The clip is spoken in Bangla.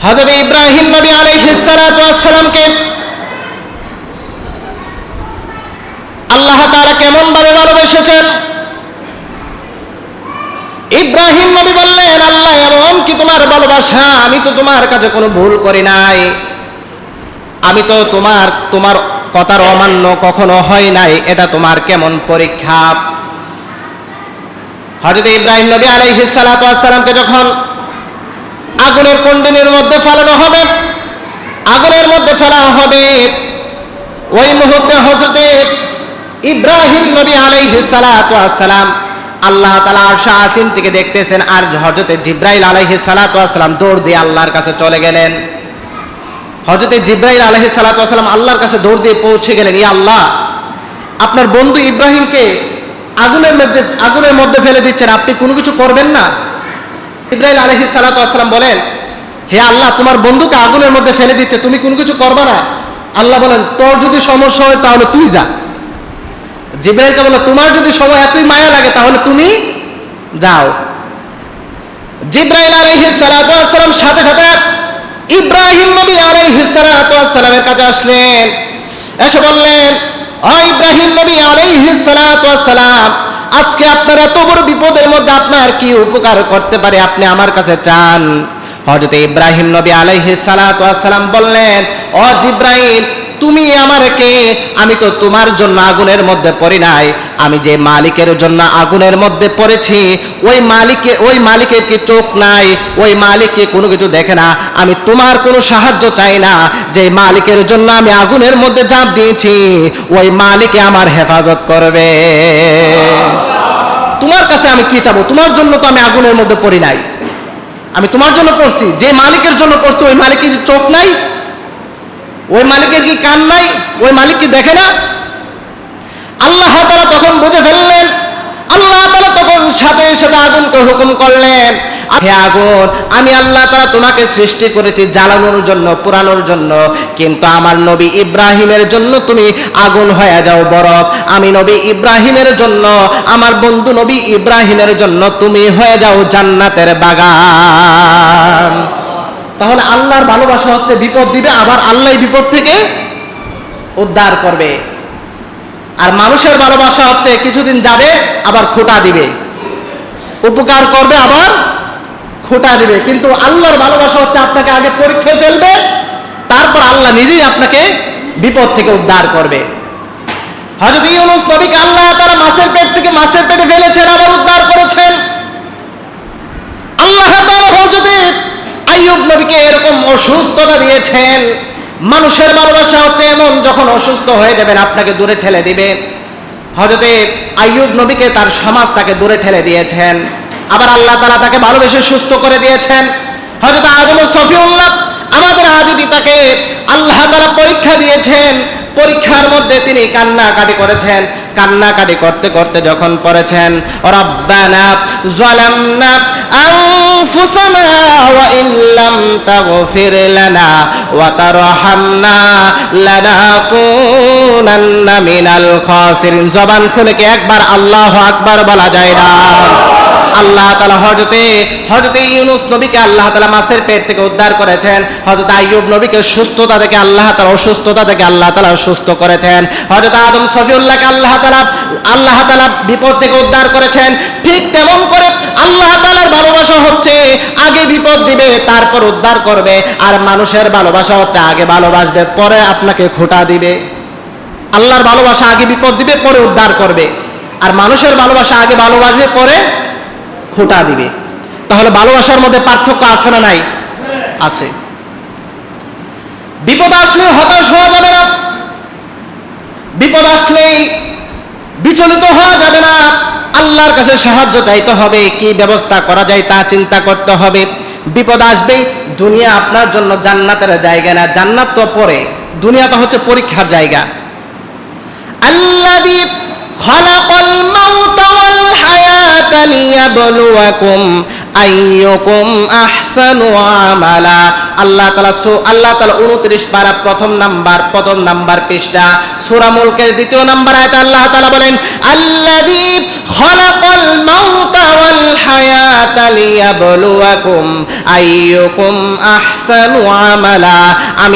হযরত ইব্রাহিম নবী আলাইহিস সালাতু ওয়াস সালামকে আল্লাহ তাআলা কেমন ভাবে ভালোবেসেছেন। ইব্রাহিম নবী বললেন, আল্লাহ এমন কি তোমার ভালোবাসা, আমি তো তোমার কাছে কোনো ভুল করি নাই, আমি তো তোমার কথার অমান্য কখনো হয় নাই, এটা তোমার কেমন পরীক্ষা। হযরত ইব্রাহিম নবী আলাইহিস সালাতু ওয়াস সালামকে যখন আগুনের কুণ্ডলীর মধ্যে ফেলানো হবে, আগুনের মধ্যে ফেলা হবে, ওই মুহূর্তে হযরত ইব্রাহিম নবী আলাইহিস সালাতু ওয়াস সালাম আল্লাহ তাআলা আরশ আসীন থেকে দেখতেছেন, আর হযরত জিবরাইল আলাইহিস সালাতু ওয়াস সালাম দৌড় দিয়ে আল্লাহর কাছে চলে গেলেন। হযরত জিবরাইল আলাইহিস সালাতু ওয়াস সালাম আল্লাহর কাছে দৌড় দিয়ে পৌঁছে গেলেন, ইয়া আল্লাহ, আপনার বন্ধু ইব্রাহিমকে আগুনের মধ্যে ফেলে দিচ্ছেন, আপনি কোনো কিছু করবেন না? জিবরাইল আলাইহিস সালাতু ওয়াস সালাম বলেন, হে আল্লাহ, তোমার বন্ধুকে আগুনের মধ্যে ফেলে দিচ্ছে, তুমি কোনো কিছু করবে না? আল্লাহ বলেন, তোর যদি সমস্যা হয় তাহলে তুই যা। জিবরাইলকে বলে, তোমার যদি সময় এতই মায়া লাগে তাহলে তুমি যাও। জিবরাইল আলাইহিস সালাতু ওয়াস সালাম সাথে সাথে ইব্রাহিম নবী আলাইহিস সালাতু ওয়াস সালামের কাছে আসলেন, এসে বললেন, ও ইব্রাহিম নবী আলাইহিস সালাতু ওয়াস সালাম, আজকে আপনার এত বড় বিপদের মধ্যে আপনার কি উপকার করতে পারে, আপনি আমার কাছে চান? হযরত ইব্রাহিম নবী আলাইহিস সালাতু ওয়াস সালাম বললেন, ও জিবরাইল, তুমি আমাকে, আমি তো তোমার জন্য আগুনের মধ্যে পড়ি নাই, আমি যে মালিকের জন্য আগুনের মধ্যে পড়েছি, ওই মালিকের কি চোখ নাই? ওই মালিক কি কোনো কিছু দেখে না? আমি তোমার কোনো সাহায্য চাই না, যে মালিকের জন্য আমি আগুনের মধ্যে ঝাঁপ দিয়েছি ওই মালিকে আমার হেফাজত করবে। তোমার কাছে আমি কি চাবো? তোমার জন্য তো আমি আগুনের মধ্যে পড়ি নাই, আমি তোমার জন্য পড়ছি, যে মালিকের জন্য পড়ছি ওই মালিকের চোখ নাই? ওই মালিকের কি কান নাই? ওই মালিক কি দেখে না? আল্লাহ তাআলা তখন বুঝে ফেললেন, আল্লাহ তাআলা তখন সাথে সাথে আগুনকে হুকুম করলেন, হে আগুন, আমি আল্লাহ তাআলা তোমাকে সৃষ্টি করেছি জ্বালানোর জন্য, পোড়ানোর জন্য, কিন্তু আমার নবী ইব্রাহিমের জন্য তুমি আগুন হয়ে যাও বরফ। আমি নবী ইব্রাহিমের জন্য, আমার বন্ধু নবী ইব্রাহিমের জন্য তুমি হয়ে যাও জান্নাতের বাগান। তাহলে আল্লাহর ভালোবাসা হচ্ছে বিপদ দিবে, আবার আল্লাহই বিপদ থেকে উদ্ধার করবে। আর মানুষের ভালোবাসা হচ্ছে কিছুদিন যাবে আবার খোঁটা দিবে, উপকার করবে আবার খোঁটা দিবে। কিন্তু আল্লাহর ভালোবাসা হচ্ছে আপনাকে আগে পরীক্ষায় ফেলবে, তারপর আল্লাহ নিজেই আপনাকে বিপদ থেকে উদ্ধার করবে। হযরত ইউনূস নবীকে আল্লাহ তাআলা মাছের পেটে ফেলেছেন, আবার উদ্ধার করেছেন। আল্লাহ তাআলা হযরত আইয়ুব নবীকে এরকম অসুস্থতা দিয়েছেন। মানুষের ভালোবাসা হচ্ছে এমন, যখন অসুস্থ হয়ে যাবেন আপনাকে দূরে ঠেলে দিবে। হযরত আইয়ুব নবীকে তার সমাজ তাকে দূরে ঠেলে দিয়েছেন, আবার আল্লাহ তাআলা তাকে ভালোবেসে সুস্থ করে দিয়েছেন। হযরত আদম সফিউল্লাহ, আমাদের আদি পিতাকে আল্লাহ তাআলা পরীক্ষা দিয়েছেন, পরীক্ষার মধ্যে তিনি কান্নাকাটি করেছেন। কান্নাকাটি করতে করতে যখন পড়েছেন, রব্বানা যালামনা আনফুসানা ওয়া ইল্লাম তাগফির লানা ওয়া তারহামনা লানাকুনান্না মিনাল খাসিরিন, জবান খুলে কি একবার আল্লাহু আকবার বলা যায় না? আল্লাহ তাআলা হযরতে ইউনূস নবীকে আল্লাহ তাআলা মাছের পেট থেকে উদ্ধার করেছেন। হযরত আইয়ুব নবীকে সুস্থতা থেকে আল্লাহ তাআলা, অসুস্থতা থেকে আল্লাহ তাআলা সুস্থ করেছেন। হযরত আদম সফিউল্লাহকে আল্লাহ তাআলা বিপদ থেকে উদ্ধার করেছেন। ঠিক তেমন করে আল্লাহ তাআলার ভালোবাসা হচ্ছে আগে বিপদ দিবে তারপর উদ্ধার করবে, আর মানুষের ভালোবাসা হচ্ছে আগে ভালোবাসবে পরে আপনাকে খোঁটা দিবে। আল্লাহর ভালোবাসা আগে বিপদ দিবে পরে উদ্ধার করবে, আর মানুষের ভালোবাসা আগে ভালোবাসবে পরে খোঁটা দিবে। তাহলে ভালোবাসার মধ্যে পার্থক্য আছে না নাই? আছে। বিপদ আসলে হতাশ হওয়া যাবে না, বিপদ আসলেই বিচলিত হওয়া যাবে না, আল্লাহর কাছে সাহায্য চাইতে হবে, কি ব্যবস্থা করা যায় তা চিন্তা করতে হবে। বিপদ আসবেই। দুনিয়া আপনার জন্য জান্নাতের জায়গা না, জান্নাত তো পরে, দুনিয়াটা হচ্ছে পরীক্ষার জায়গা। আল্লাযী খালাকাল মাউতা ওয়াল হায়াতা লিয়াবলুয়াকুম আইয়ুকুম আহসানু আমালা। আল্লাহ তাআলা 29 পারা প্রথম নাম্বার পৃষ্ঠা সূরা মুলকের 2 নাম্বার আয়াতে আল্লাহ তাআলা বলেন, আল্লাযী খালাকাল মাউতা ওয়াল হায়াতা লিয়াবলুয়াকুম আইয়ুকুম আহসানু আমালা। আমি